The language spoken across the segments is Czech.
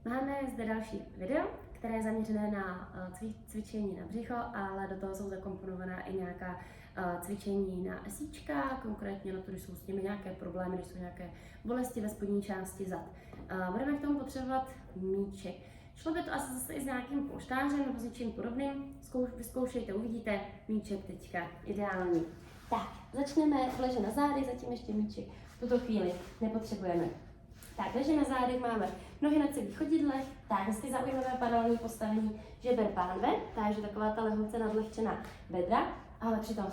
Máme zde další video, které je zaměřené na cvičení na břicho, ale do toho jsou zakomponovaná i nějaká cvičení na esíčka, konkrétně na to, když jsou s nimi nějaké problémy, když jsou nějaké bolesti ve spodní části zad. Budeme k tomu potřebovat míček. Šlo by to asi zase i s nějakým polštářem nebo s něčím podobným. Vyzkoušejte, uvidíte, míček teďka ideální. Tak, začneme ležet na zádech, zatím ještě míček v tuto chvíli nepotřebujeme. Tak, ležet na zádech, máme nohy na celých chodidlech, tak hezky zaujmeme paralelní postavení žeber pánve, takže taková ta lehonce nadlehčená bedra, ale přitom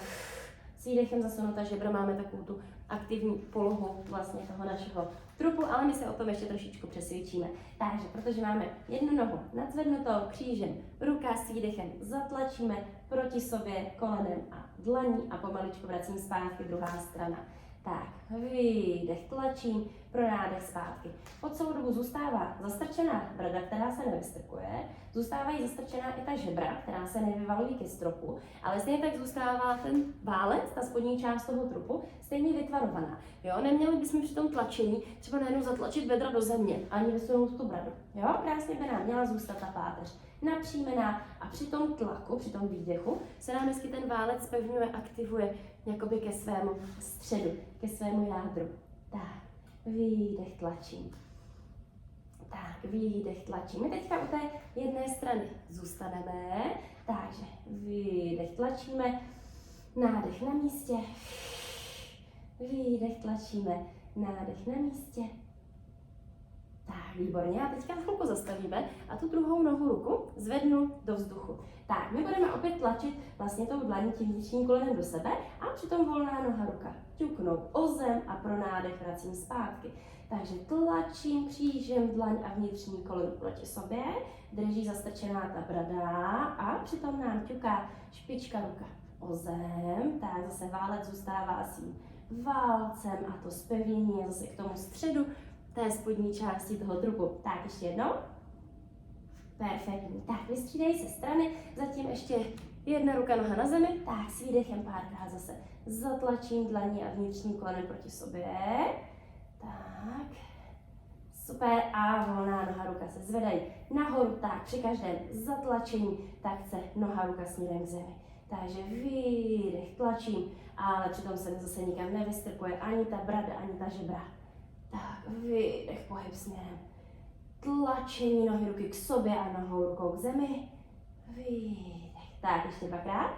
s výdechem zasunuta žebra máme takovou tu aktivní polohu vlastně toho našeho trupu, ale my se o tom ještě trošičku přesvědčíme. Takže, protože máme jednu nohu nadzvednutou křížem, ruka s výdechem zatlačíme proti sobě kolenem a dlaní a pomaličku vracím zpátky druhá strana. Tak, výdech tlačím, pro nádech zpátky. Po celou dobu zůstává zastrčená brada, která se nevystrkuje, zůstávají zastrčená i ta žebra, která se nevyvalují ke stropu, ale stejně tak zůstává ten válec, ta spodní část toho trupu, stejně vytvarovaná. Jo? Neměli bychom při tom tlačení třeba najednou zatlačit bedra do země, ani vysunout tu bradu. Jo? Krásně by nám měla zůstat ta páteř napřímená a při tom tlaku, při tom výdechu se nám vždycky ten válec zpevňuje, aktivuje jakoby ke svému středu, ke svému jádru. Tak, výdech tlačím. Tak, výdech tlačím. My teďka u té jedné strany zůstaneme, takže výdech tlačíme, nádech na místě, výdech tlačíme, nádech na místě. Tak, výborně. A teďka chvilku zastavíme a tu druhou nohu ruku zvednu do vzduchu. Tak, my budeme opět tlačit vlastně tou dlaní tím vnitřním kolenem do sebe a přitom volná noha ruka. Ťuknout o zem a pro nádech vracím zpátky. Takže tlačím křížem dlaň a vnitřní koleno proti sobě, drží zastrčená ta brada a přitom nám ťuká špička ruka o zem. Tak zase válec zůstává s tím válcem a to zpevnění je zase k tomu středu té spodní části toho trupu. Tak, ještě jednou. Perfektní. Tak, vystřídej se strany, zatím ještě jedna ruka, noha na zemi. Tak, s výdechem párkrát zase zatlačím dlaní a vnitřní kolenem proti sobě. Tak, super. A volná noha, ruka se zvedají nahoru. Tak, při každém zatlačení, tak chce noha, ruka směrem k zemi. Takže výdech, tlačím, ale přitom se zase nikam nevystrkuje ani ta brada, ani ta žebra. Tak, výdech, pohyb směrem. Tlačení nohy ruky k sobě a nohou rukou k zemi. Výdech. Tak, ještě dvakrát.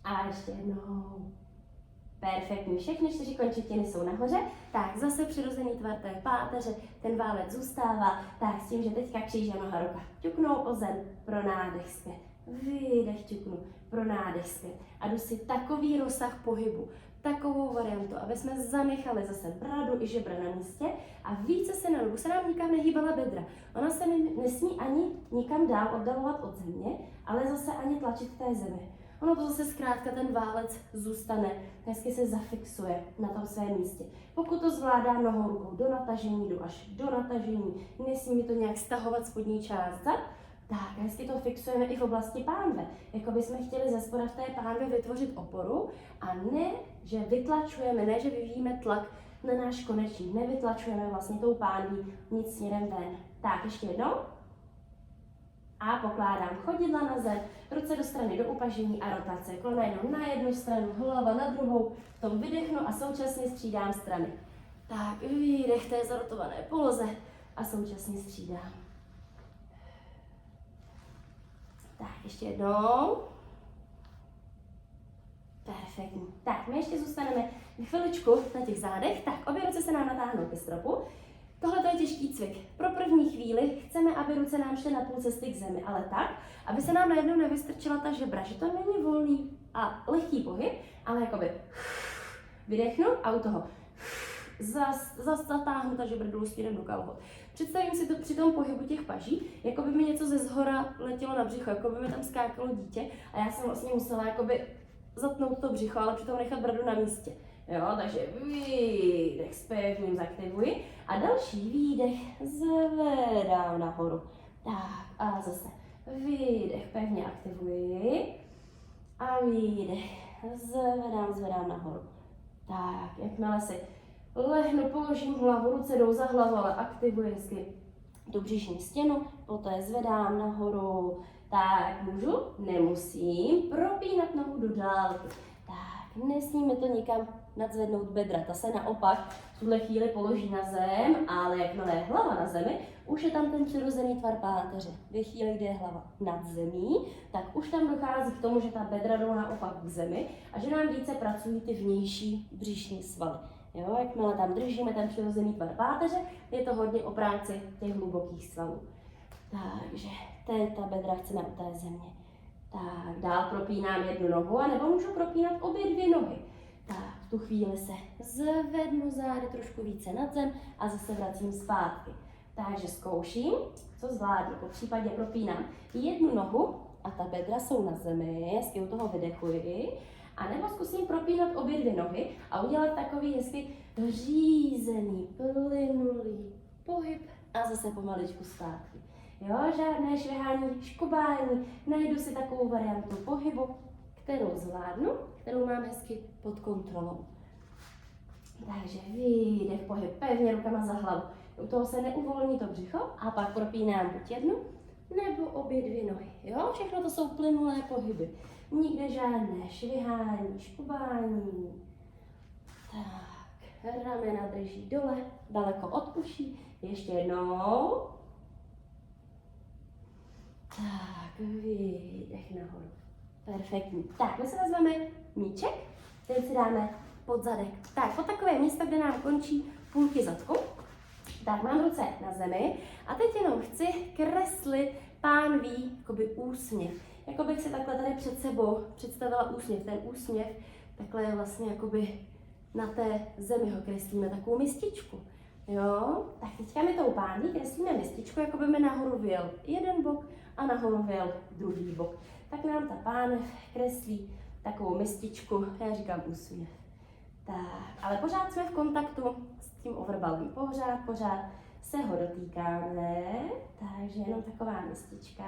A ještě jednou. Perfektní. Všechny 4 končetiny jsou nahoře. Tak, zase přirozený tvar té páteře. Ten válec zůstává. Tak, s tím, že teďka kříže noha ruka. Ťuknou o zem pro nádech zpět. Výdech, ťuknu pro nádech zpět. A jdu si takový rozsah pohybu. Takovou variantu, aby jsme zanechali zase bradu i žebra na místě a více se na dobu se nám nikam nehýbala bedra. Ona se nesmí ani nikam dál oddalovat od země, ale zase ani tlačit k té zemi. Ono to zase zkrátka ten válec zůstane, hezky se zafixuje na tom svém místě. Pokud to zvládám nohou rukou do natažení, jdu až do natažení, nesmí mi to nějak stahovat spodní část zad, tak, hezky to fixujeme i v oblasti pánve. Jako bychom chtěli ze spoda v té pánve vytvořit oporu a ne, že vytlačujeme, ne, že vyvíjíme tlak na náš konečník. Nevytlačujeme vlastně tou pánví nic směrem ven. Tak, ještě jednou. A pokládám chodidla na zem, ruce do strany do upažení a rotace. Koleno na jednu stranu, hlava na druhou. V tom vydechnu a současně střídám strany. Tak, výdech té zarotované poloze a současně střídám. Tak, ještě jednou. Perfektní. Tak, my ještě zůstaneme chviličku na těch zádech. Tak, obě ruce se nám natáhnou ke stropu. Tohle je těžký cvik. Pro první chvíli chceme, aby ruce nám šly na půl cesty k zemi, ale tak, aby se nám najednou nevystrčila ta žebra, že to není volný a lehký pohyb, ale jakoby vydechnu a u toho zas zatáhnu ta žebra dolů směrem do kalhot. Představím si to při tom pohybu těch paží, jako by mi něco ze zhora letělo na břicho, jako by mi tam skákalo dítě a já jsem vlastně musela jakoby zatnout to břicho, ale přitom nechat bradu na místě. Jo, takže výdech, zpevním, zaktivuji a další výdech zvedám nahoru. Tak a zase výdech, pevně aktivuji a výdech, zvedám nahoru. Tak, jakmile si lehnu, položím hlavu, ruce jdou za hlavu, ale aktivuji hezky tu břišní stěnu, poté zvedám nahoru. Tak, můžu? Nemusím. Propínat nohu do dálky. Tak, nesmíme to nikam nadzvednout bedra. Ta se naopak v tuhle chvíli položí na zem, ale jakmile je hlava na zemi, už je tam ten přirozený tvar páteře. Ve chvíli, kdy je hlava nad zemí, tak už tam dochází k tomu, že ta bedra jdou naopak k zemi a že nám více pracují ty vnější břišní svaly. Jo, jakmile tam držíme ten přirozený tvar páteře, je to hodně o práci těch hlubokých svalů. Takže teď ta bedra chceme u té země. Tak, dál propínám jednu nohu, anebo můžu propínat obě dvě nohy. Tak, v tu chvíli se zvednu zády trošku více nad zem a zase vracím zpátky. Takže zkouším, co zvládnu. Po případě propínám jednu nohu a ta bedra jsou na zemi, hezky u toho vydechuji. A nebo zkusím propínat obě dvě nohy a udělat takový hezky řízený, plynulý pohyb a zase pomaličku zpátky. Jo, žádné švihání, škubání, najdu si takovou variantu pohybu, kterou zvládnu, kterou mám hezky pod kontrolou. Takže výdech, pohyb pevně rukama za hlavu. U toho se neuvolní to břicho a pak propínám buď jednu nebo obě dvě nohy. Jo, všechno to jsou plynulé pohyby. Nikde žádné švihání, škubání. Tak, ramena drží dole, daleko od uší. Ještě jednou. Tak, výdech nahoru. Perfektní. Tak, my si vezmeme míček, ten si dáme pod zadek. Tak, pod takové místo, kde nám končí půlky zadku. Tak, mám ruce na zemi a teď jenom chci kreslit pán ví, jakoby úsměv. Jako bych si takhle tady před sebou představila úsměv. Ten úsměv takhle je vlastně jakoby na té zemi ho kreslíme takovou mističku. Jo, tak teďka mi tou pánví kreslíme mističku, jako by mi nahoru vyjel jeden bok a nahoru vyjel druhý bok. Tak nám ta pánev kreslí takovou mističku, já říkám úsměv. Tak, ale pořád jsme v kontaktu s tím overbalem. Pořád se ho dotýkáme, takže jenom taková mistička.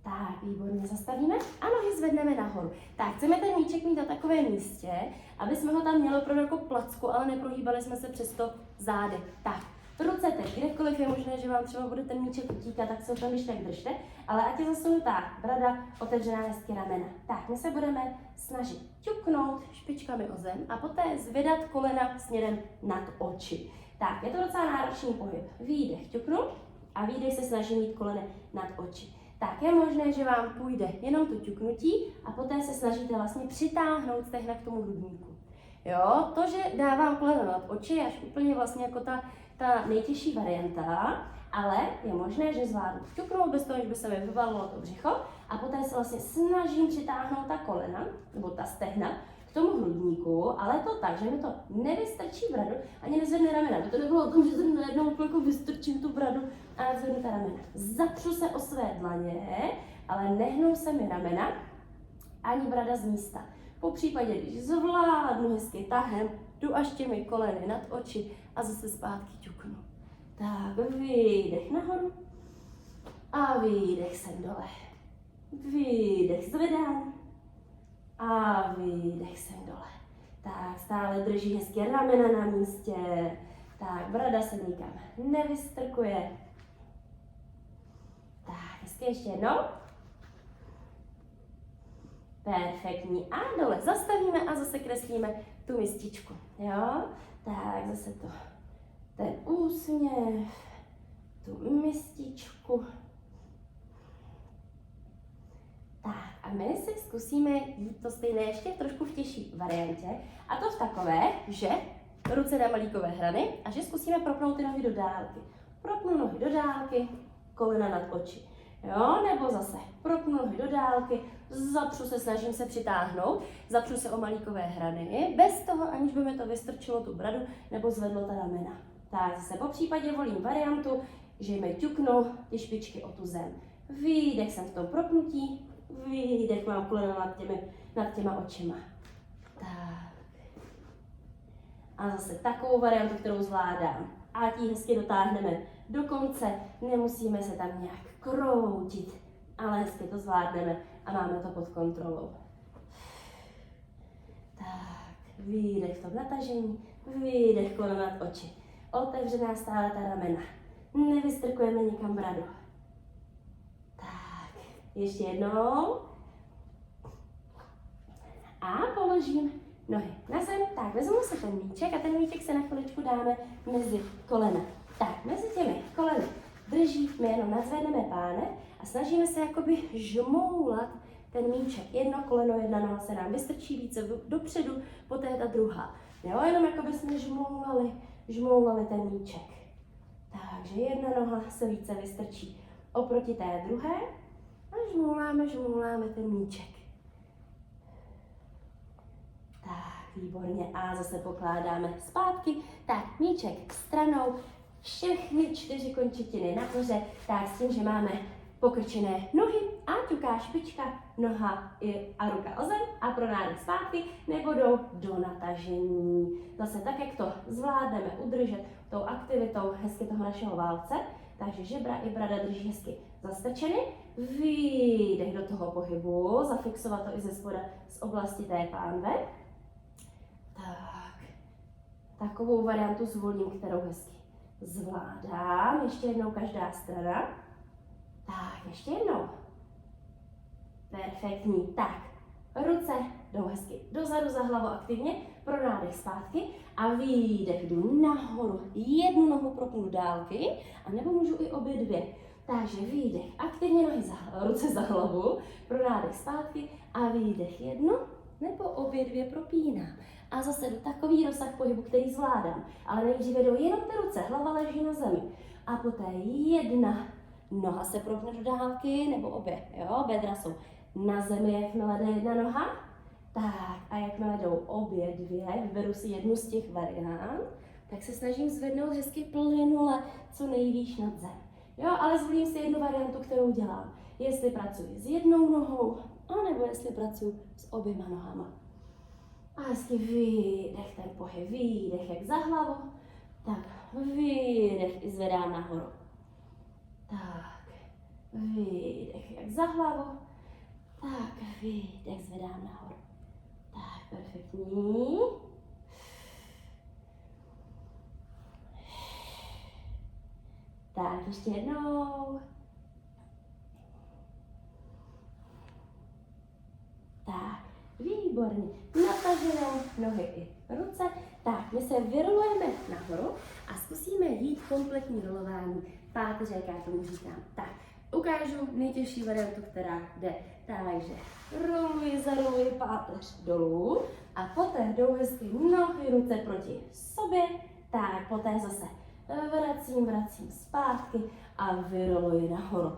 Tak, výborně, zastavíme a nohy zvedneme nahoru. Tak, chceme ten míček mít na takovém místě, aby jsme ho tam měli opravdu jako placku, ale neprohýbali jsme se přesto zády. Tak, ruce teď, kdekoliv je možné, že vám třeba bude ten míček utíkat, tak se ho tam když tak držte, ale ať je zasunutá brada, otevřená hezky ramena. Tak, my se budeme snažit ťuknout špičkami o zem a poté zvedat kolena směrem nad oči. Tak, je to docela náročný pohyb. Výdech ťuknu a výdech se snažím mít kolena nad oči. Tak je možné, že vám půjde jenom to ťuknutí a poté se snažíte vlastně přitáhnout stehna k tomu hrudníku. Jo, to, že dávám koleno nad oči, je až úplně vlastně jako ta nejtěžší varianta, ale je možné, že zvládnu ťuknout bez toho, že by se mi vyvalilo to břicho a poté se vlastně snažím přitáhnout ta kolena, nebo ta stehna, k tomu hrudníku, ale to tak, že mi to nevystrčí bradu, ani nezvedne ramena. To nebylo o tom, že jsem najednou jako vystrčím tu bradu a nezvednu ta ramena. Zapřu se o své dlaně, ale nehnou se mi ramena, ani brada z místa. Po případě, když zvládnu hezky tahem, jdu až těmi koleny nad oči a zase zpátky ťuknu. Tak, výdech nahoru a výdech sem dole. Výdech zvedám a výdech sem dole. Tak, stále drží hezky ramena na místě. Tak, brada se nikam nevystrkuje. Tak, hezky ještě jednou. Perfektní. A dole zastavíme a zase kreslíme tu mističku. Jo? Tak, zase to. Ten úsměv, tu mističku. Tak, a my si zkusíme jít to stejné ještě trošku v těžší variantě. A to v takové, že ruce na malíkové hrany a že zkusíme propnout ty nohy do dálky. Propnu nohy do dálky, kolena nad oči. Jo, nebo zase propnu nohy do dálky, zapřu se, snažím se přitáhnout, zapřu se o malíkové hrany, bez toho, aniž by mi to vystrčilo tu bradu nebo zvedlo ta ramena. Tak zase po případě volím variantu, že mi ťuknou ty špičky o tu zem. Výdech jsem v tom propnutí, výdech mám kolena nad těma očima. Tak. A zase takovou variantu, kterou zvládám. A tí hezky dotáhneme do konce, nemusíme se tam nějak kroutit, ale hezky to zvládneme a máme to pod kontrolou. Tak, výdech v tom natažení, výdech kolem nad oči. otevřená stále ta ramena. Nevystrkujeme nikam bradu. Tak, ještě jednou. A položím nohy na zem. Tak, vezmu si ten míček a ten míček se na chviličku dáme mezi kolena. Tak, mezi těmi koleny držíme, jenom nadzvedneme pánev a snažíme se jakoby žmoulat ten míček. Jedno koleno, jedna noha se nám vystrčí více dopředu, poté ta druhá. Jo, jenom jakoby jsme žmoulali ten míček. Takže jedna noha se více vystrčí oproti té druhé a žmouláme ten míček. Tak, výborně. A zase pokládáme zpátky. Tak, míček stranou, všechny 4 končetiny nahoře, tak s tím, že máme pokrčené nohy a ťuká špička, noha a ruka o zem a pro nádech zpátky nebo jdou do natažení. Zase tak, jak to zvládneme udržet tou aktivitou hezky toho našeho válce, takže žebra i brada drží hezky zastrčeny, výdech do toho pohybu, zafixovat to i ze spoda z oblasti té pánve. Tak, takovou variantu zvolím, kterou hezky zvládám. Ještě jednou každá strana. Tak, ještě jednou. Perfektní. Tak, ruce jdou hezky dozadu za hlavu aktivně, pro nádech zpátky a výdech jdu nahoru. Jednu nohu propnu dálky, a nebo můžu i obě dvě. Takže výdech, aktivně nohy ruce za hlavu, pro nádech zpátky a výdech jednu nebo obě dvě propínám. A zase do takový rozsah pohybu, který zvládám. Ale nejdříve jdou jenom ty ruce, hlava leží na zemi. A poté jedna noha se propne do dálky, nebo obě, jo, bedra jsou na zemi, jakmile jde jedna noha. Tak, a jakmile jdou obě dvě, vyberu si jednu z těch variant, tak se snažím zvednout hezky plynule, co nejvýš nad zem. Jo, ale zvolím si jednu variantu, kterou dělám. Jestli pracuji s jednou nohou, anebo jestli pracuji s oběma nohama. A hezky výdech, ten pohyb, výdech jak za hlavu, tak výdech i zvedám nahoru. Tak, výdech jak za hlavu, tak výdech zvedám nahoru. Tak, perfektní. Tak, ještě jednou. Tak, výborně. Natažené nohy i ruce. Tak, my se vyrolujeme nahoru a zkusíme jít kompletní rolování páteře, jak já tomu říkám. Tak, ukážu nejtěžší variantu, která jde. Takže roluji, zaroluji páteř dolů a poté jdou hezky nohy, ruce proti sobě. Tak, poté zase vracím zpátky a vyroluji nahoru.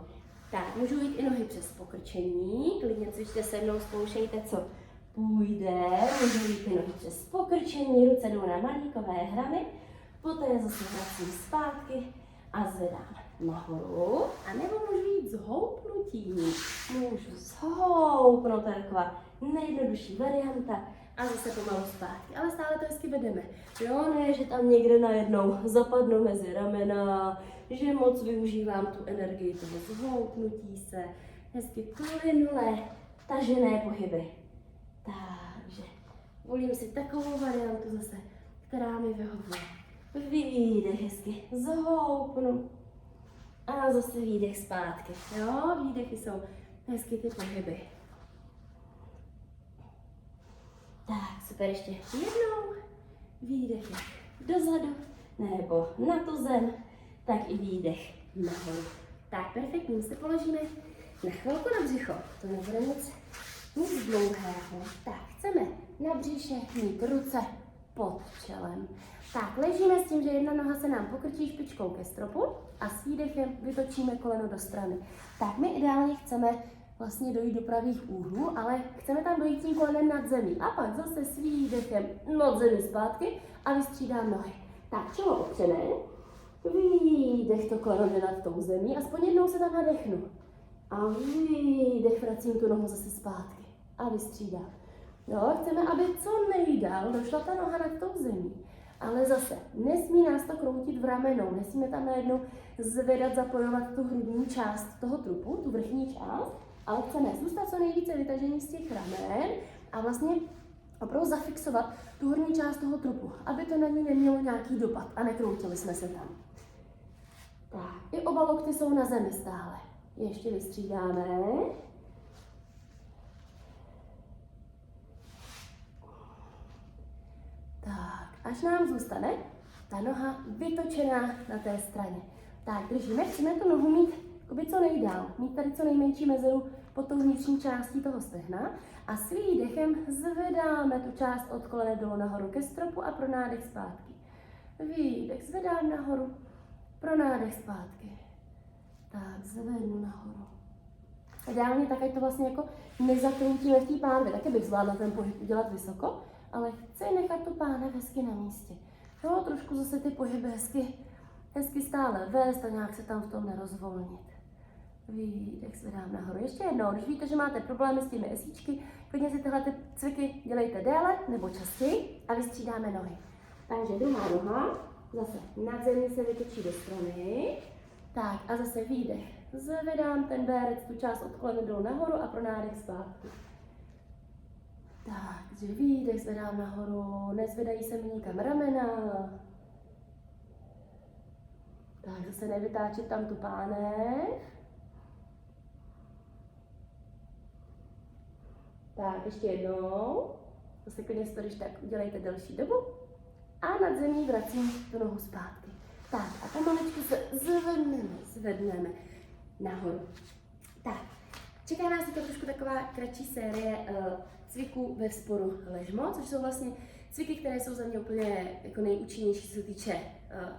Tak, můžu jít i nohy přes pokrčení, klidně cvičte se mnou, zkoušejte, co půjde. Můžu jít i nohy přes pokrčení, ruce jdou na malíkové hrany, poté zase vracím zpátky a zvedám nahoru. A nebo můžu jít zhoupnutím. Můžu zhoupnout, to je taková nejjednodušší varianta. A zase pomalu zpátky, ale stále to hezky vedeme. Jo, ne, že tam někde najednou zapadnu mezi ramena, že moc využívám tu energii toho zhoupnutí se, hezky plynulé, tažené pohyby. Takže volím si takovou variantu zase, která mi vyhovuje. Výdech hezky, zhoupnu a zase výdech zpátky. Jo, výdechy jsou hezky ty pohyby. Tak, super, ještě jednou. Výdech dozadu, nebo na tu zem, tak i výdech nahoru. Tak, perfektní, se položíme na chvilku na břicho. To nebude nic dlouhého. Tak, chceme na břiše mít ruce pod čelem. Tak, ležíme s tím, že jedna noha se nám pokrčí špičkou ke stropu a s výdechem vytočíme koleno do strany. Tak, my ideálně chceme vlastně dojít do pravých úhlů, ale chceme tam dojít tím kolenem nad zemí. A pak zase s výdechem nad zemi zpátky a vystřídám nohy. Tak, čelo opřené, výdech, to koleno jde nad tou zemí, aspoň jednou se tam nadechnu. A výdech, vracím tu nohu zase zpátky a vystřídám. Jo, chceme, aby co nejdál došla ta noha nad tou zemí. Ale zase, nesmí nás to kroutit v ramenou, nesmíme tam najednou zvedat, zapojovat tu hrudní část toho trupu, tu vrchní část, ale chceme zůstat co nejvíce vytažení z těch ramen a vlastně opravdu zafixovat tu horní část toho trupu, aby to na ní nemělo nějaký dopad a nekroutili jsme se tam. Tak, i oba lokty jsou na zemi stále. Ještě vystřídáme. Tak, až nám zůstane ta noha vytočená na té straně. Tak, držíme, chceme tu nohu mít co nejdál, mít tady co nejmenší mezeru pod tou vnitřní částí toho stehna a s výdechem zvedáme tu část od kolene dolů nahoru ke stropu a pro nádech zpátky. Výdech, zvedám nahoru, pro nádech zpátky. Tak, zvednu nahoru. Ideálně tak, ať to vlastně jako nezakroutíme v té pánvi, taky bych zvládla ten pohyb udělat vysoko, ale chci nechat tu pánev hezky na místě. Jo, trošku zase ty pohyby hezky stále vést a nějak se tam v tom nerozvolnit. Výdech, zvedám nahoru. Ještě jednou, když víte, že máte problémy s těmi esíčky, klidně si tyhle cviky dělejte déle nebo častěji a vystřídáme nohy. Takže druhá noha, zase nad zemí se vytočí do strany. Tak a zase výdech. Zvedám ten bérec, tu část od kolene dolů nahoru a pro nádech zpátky. Tak, takže výdech, zvedám nahoru, nezvedají se mi nikam ramena. Tak, zase nevytáčet tam tu pánev. Tak, ještě jednou. Zase klidně si to, když tak udělejte delší dobu. A nad zemí vracím tu nohu zpátky. Tak, a pomaličku se zvedneme nahoru. Tak, čeká nás to trošku taková kratší série cviků ve vzporu ležmo, což jsou vlastně cviky, které jsou za mě úplně jako nejúčinnější, co se týče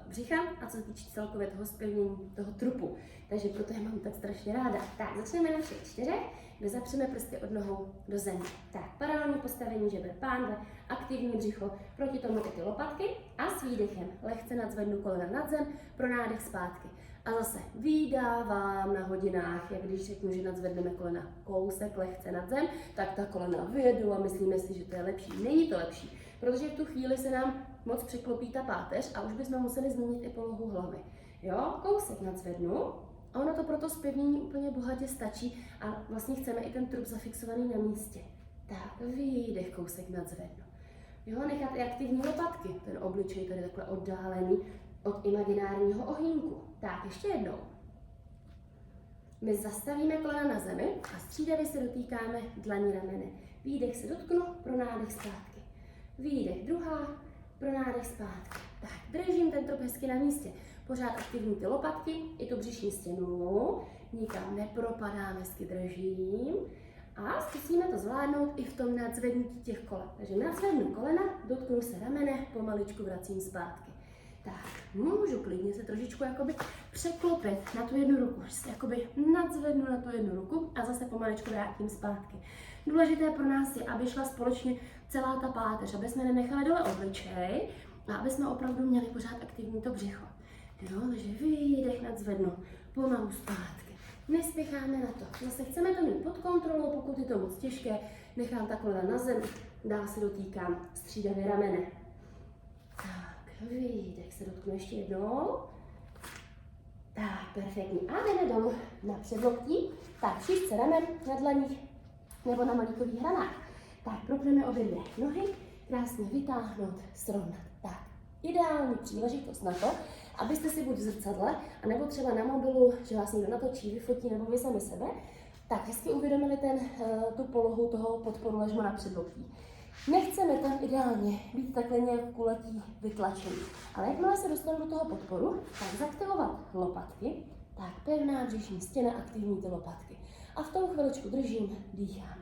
břicha a co se týče celkově toho zpevnění toho trupu. Takže proto je mám tak strašně ráda. Tak, začneme na všech 4, kde zapřeme prsty od nohou do země. Tak, paralelní postavení žeber pánve, aktivní břicho, proti tomu i ty lopatky a s výdechem lehce nadzvednu kolena nad zem, pro nádech zpátky. A zase vydávám na hodinách, jak když řeknu, že nadzvedneme kolena kousek lehce nad zem, tak ta kolena vyjedou a myslíme si, že to je lepší. Není to lepší, protože v tu chvíli se nám moc překlopí ta páteř a už bychom museli změnit i polohu hlavy. Jo, kousek nadzvednu a ono to pro to zpevnění úplně bohatě stačí a vlastně chceme i ten trup zafixovaný na místě. Tak, výdech, kousek nadzvednu. Jo, nechat i aktivní lopatky, ten obličej tady takhle oddálený od imaginárního ohýnku. Tak, ještě jednou. My zastavíme kolena na zemi a střídavě se dotýkáme dlaní ramene. Výdech se dotknu, pro nádech zpátky. Výdech druhá, pro nádech zpátky. Tak, držím ten trup hezky na místě. Pořád aktivní ty lopatky, i tu břišní stěnu. Nikam nepropadám, hezky držím. A zkusíme to zvládnout i v tom nadzvednutí těch kolen. Takže nadzvednu kolena, dotknu se ramene, pomaličku vracím zpátky. Tak, můžu klidně se trošičku jakoby překlopit na tu jednu ruku. Jakoby nadzvednu na tu jednu ruku a zase pomaličku vrátím zpátky. Důležité pro nás je, aby šla společně celá ta páteř, aby jsme nenechali dole obličej a aby jsme opravdu měli pořád aktivní to břicho. Jo, takže výdech nadzvednu, pomalu zpátky. Nespěcháme na to. Zase chceme to mít pod kontrolou, pokud je to moc těžké, nechám ta kolena na zemi, dál se dotýkám střídavě ramene. Tak, výdech se dotknu ještě jednou. Tak, perfektní. A jdeme dolů na předloktí. Tak, šířce ramen na dlaních nebo na malíkových hranách. Tak, propneme obě dvě nohy, krásně vytáhnout, srovnat. Tak, ideální příležitost na to, abyste si buď v zrcadle, anebo třeba na mobilu, že vás někdo natočí, vyfotí, nebo vy sami sebe, tak hezky uvědomili tu polohu toho podporu ležmo na předloktí. Nechceme tam ideálně být takhle nějak kulatý, vytlačený. Ale jakmile se dostanu do toho podporu, tak zaktivovat lopatky, tak pevná břišní stěna, aktivní ty lopatky. A v tom chviličku držím, dýchám.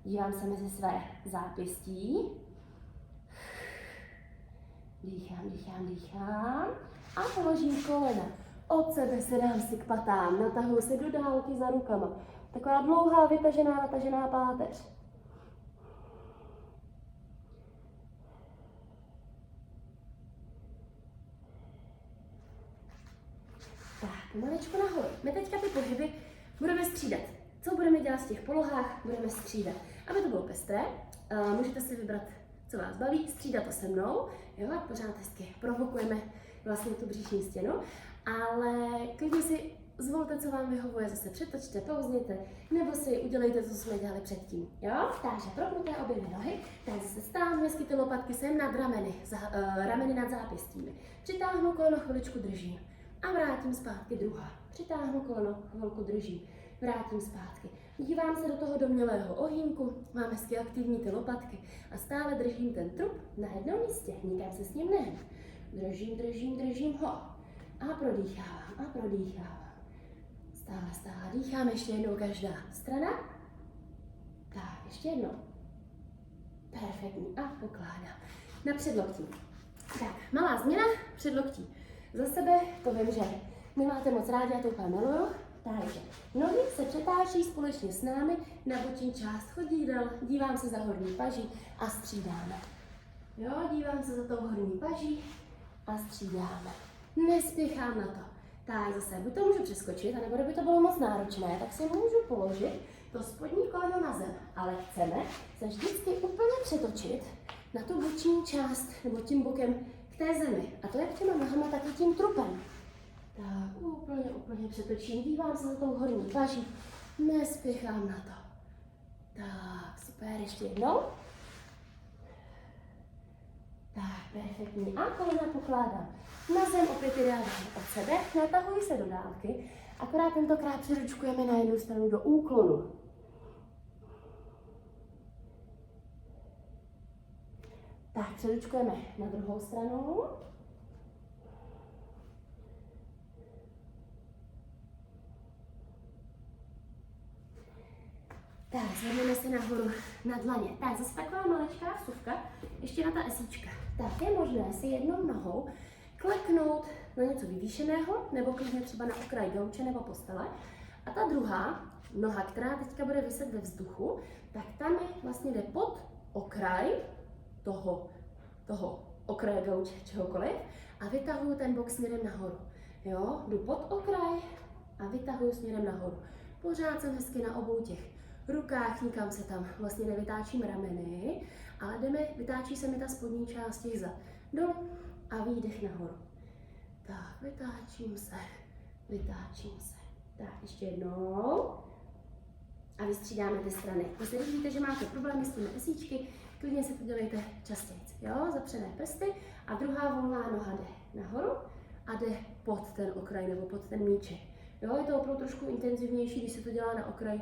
Dívám se mezi své zápěstí. Dýchám, dýchám, dýchám. A položím kolena. Od sebe se dám si k patám, natahuji se do dálky za rukama. Taková dlouhá, natažená páteř. Tak, pomalečku nahoru. My teďka ty pohyby budeme střídat. Co budeme dělat v těch polohách? Budeme střídat. Aby to bylo pestré, můžete si vybrat, co vás baví, střídat to se mnou, jo, ať pořád hezky provokujeme vlastně tu břišní stěnu, ale klidně si Zvolte, co vám vyhovuje, zase přetočte, pauzněte, nebo si udělejte to, co jsme dělali předtím. Jo? Takže propnuté obě nohy, tak zase stáhnu hezky ty lopatky sem nad rameny, rameny nad zápěstími. Přitáhnu koleno, chviličku držím a vrátím zpátky druhá. Přitáhnu koleno, chvilku držím, vrátím zpátky. Dívám se do toho domnělého ohýnku, mám hezky aktivní ty lopatky a stále držím ten trup na jednom místě, nikam se s ním nehnu. Držím ho a prodýchávám. Stále dýchám, ještě jednou každá strana. Tak, ještě jednou. Perfektní. A pokládám. Na předloktí. Tak, malá změna, předloktí. Za sebe, to vím, že nemáte moc rádi, já to úplně miluju. Takže nohy se přetáčí společně s námi na boční část chodídel, dívám se za horní paží a střídáme. Jo, dívám se za tou horní paží a střídáme. Nespěchám na to. Tak zase, buď to můžu přeskočit, anebo kdyby to bylo moc náročné, tak si můžu položit to spodní koleno na zem. Ale chceme se vždycky úplně přetočit na tu boční část, nebo tím bokem k té zemi. A to jak těma nohama, tak i tím trupem. Tak úplně přetočím, dívám se za tou horní paží, nespěchám na to. Tak, super, ještě jednou. Tak, perfektní. A kolena pokládám na zem, opět ideálně od sebe, natahuji se do dálky, akorát tentokrát přiručkujeme na jednu stranu do úklonu. Tak, přiručkujeme na druhou stranu. Tak, zvedneme se nahoru na dlaně. Tak, zase taková maličká vsuvka, ještě na ta esíčka. Tak, je možné si jednou nohou kleknout na něco vyvýšeného, nebo klidně třeba na okraj gauče nebo postele. A ta druhá noha, která teďka bude viset ve vzduchu, tak tam je vlastně jde pod okraj toho okraje gauče, čehokoliv, a vytahuju ten bok směrem nahoru. Jo, jdu pod okraj a vytahuju směrem nahoru. Pořád jsem hezky na obou těch rukách, nikam se tam vlastně nevytáčím rameny, ale vytáčí se mi ta spodní část těch zad dolů a výdech nahoru. Tak, vytáčím se. Tak, ještě jednou. A vystřídáme ty strany. Když vidíte, že máte problémy s těmi esíčky, klidně si to dělejte častěji. Jo, zapřené prsty a druhá volná noha jde nahoru a jde pod ten okraj nebo pod ten míček. Jo, je to opravdu trošku intenzivnější, když se to dělá na okraj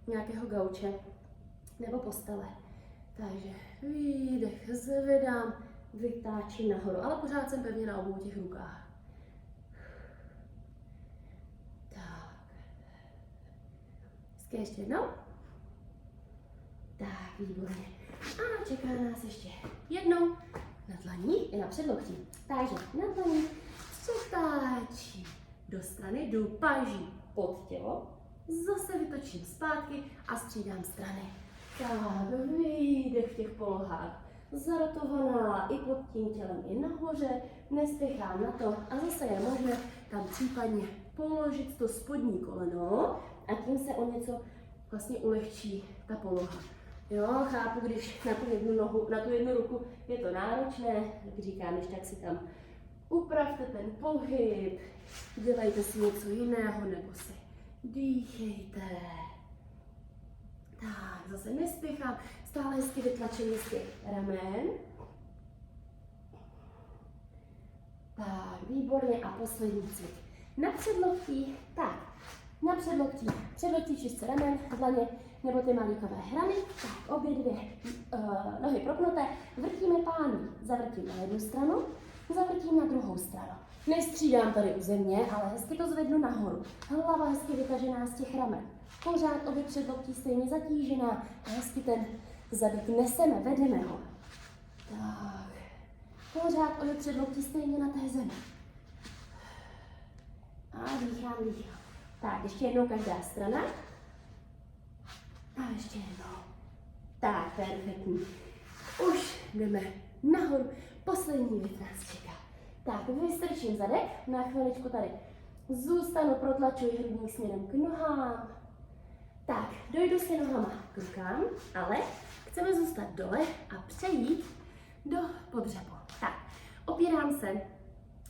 nějakého gauče nebo postele. Takže výdech, zvedám, vytáčím nahoru, ale pořád jsem pevně na obou těch rukách. Tak. Hezky ještě jednou. Tak, výborně. A čeká nás ještě jednou na dlaní i na předloktí. Takže na dlaní přetáčím do strany, jdu paží pod tělo, zase vytočím zpátky a střídám strany. Tak, výdech v těch polohách. Zarotovaná i pod tím tělem i nahoře, nespěchám na to a zase je možné tam případně položit to spodní koleno a tím se o něco vlastně ulehčí ta poloha. Jo, chápu, když na tu jednu ruku je to náročné, jak říkám, když tak si tam upravte ten pohyb, dělejte si něco jiného nebo si dýchejte. Tak, zase nespěchám, stále hezky vytlačení z těch ramen. Tak, výborně a poslední cvik. Na předloktí, tak, na předloktí čistě ramen, dlaně nebo ty malíkové hrany. Tak, obě dvě nohy propnuté, vrtíme pánví, zavrtím na jednu stranu, zavrtím na druhou stranu. Nestřídám tady u země, ale hezky to zvednu nahoru. Hlava hezky vytažená z těch ramen. Pořád obě předloktí stejně zatížená a hezky ten zadek neseme, vedeme ho. Tak, pořád obě předloktí stejně na té zemi. A dýchám. Tak, ještě jednou každá strana. A ještě jednou. Tak, perfektní. Už jdeme nahoru. Poslední věc nás čeká. Tak, vystrčím zadek, na chviličku tady zůstanu, protlačuji hrudník směrem k nohám. Tak, dojdu si nohama k rukám, ale chceme zůstat dole a přejít do podřepu. Tak, opírám se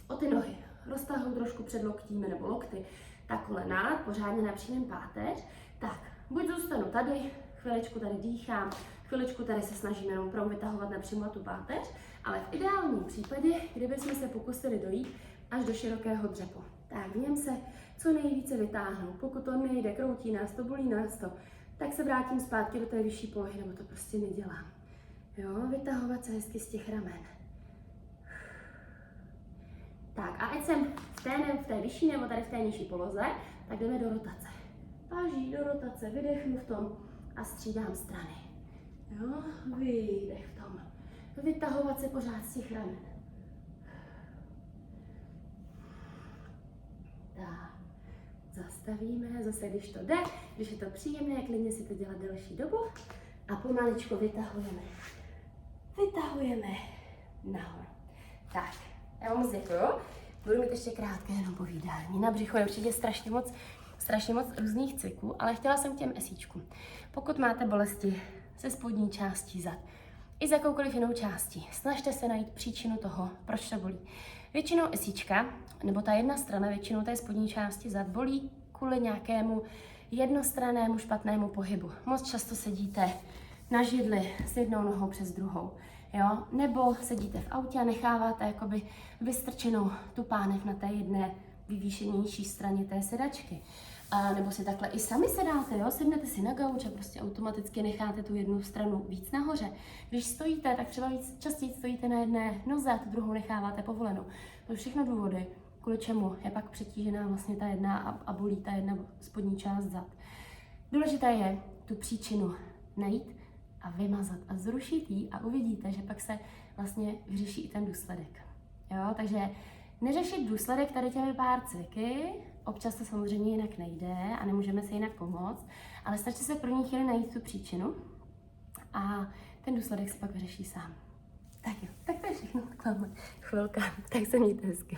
o ty nohy, roztahuji trošku před loktím nebo lokty, ta kolena, pořádně napřínám páteř, tak buď zůstanu tady, chviličku tady dýchám, chviličku tady se snažím jenom opravdu vytahovat, napřímovat tu páteř, ale v ideálním případě, kdybychom se pokusili dojít až do širokého dřepu. Tak v něm se co nejvíce vytáhnout. Pokud to nejde, kroutí nás to, bolí nás to, tak se vrátím zpátky do té vyšší polohy, nebo to prostě nedělám. Jo, vytahovat se hezky z těch ramen. Tak a ať jsem v té vyšší nebo tady v té nižší poloze, tak jdeme do rotace. Páží do rotace, vydechnu v tom a střídám strany. Jo, vydech v tom. Vytahovat se pořád z těch ramen. Tak, zastavíme, zase když to jde, když je to příjemné, klidně si to dělat delší dobu a pomaličku vytahujeme. Vytahujeme nahoru. Tak, já vám moc děkuju. Budu mít ještě krátké jenom povídání. Na břichu je určitě strašně moc různých cviků, ale chtěla jsem k těm esíčkům. Pokud máte bolesti se spodní částí zad, i s jakoukoliv jinou částí, snažte se najít příčinu toho, proč to bolí. Většinou esíčka, nebo ta jedna strana většinou té spodní části zad bolí kvůli nějakému jednostrannému špatnému pohybu. Moc často sedíte na židli s jednou nohou přes druhou, jo? Nebo sedíte v autě a necháváte jakoby vystrčenou tu pánev na té jedné vyvýšenější straně té sedačky. A nebo si takhle i sami sedáte, jo? Sednete si na gauč a prostě automaticky necháte tu jednu stranu víc nahoře. Když stojíte, tak třeba častěji stojíte na jedné noze a tu druhou necháváte povolenou. To jsou všechno důvody, kvůli čemu je pak přetížená vlastně ta jedna a bolí ta jedna spodní část zad. Důležité je tu příčinu najít a vymazat a zrušit ji a uvidíte, že pak se vlastně vyřeší i ten důsledek. Jo? Takže neřešit důsledek tady těmi pár cviky, občas to samozřejmě jinak nejde a nemůžeme se jinak pomoct, ale stačí se první chvíli najít tu příčinu a ten důsledek se pak vyřeší sám. Tak jo, tak to je všechno, taková chvilka, tak se mějte hezky.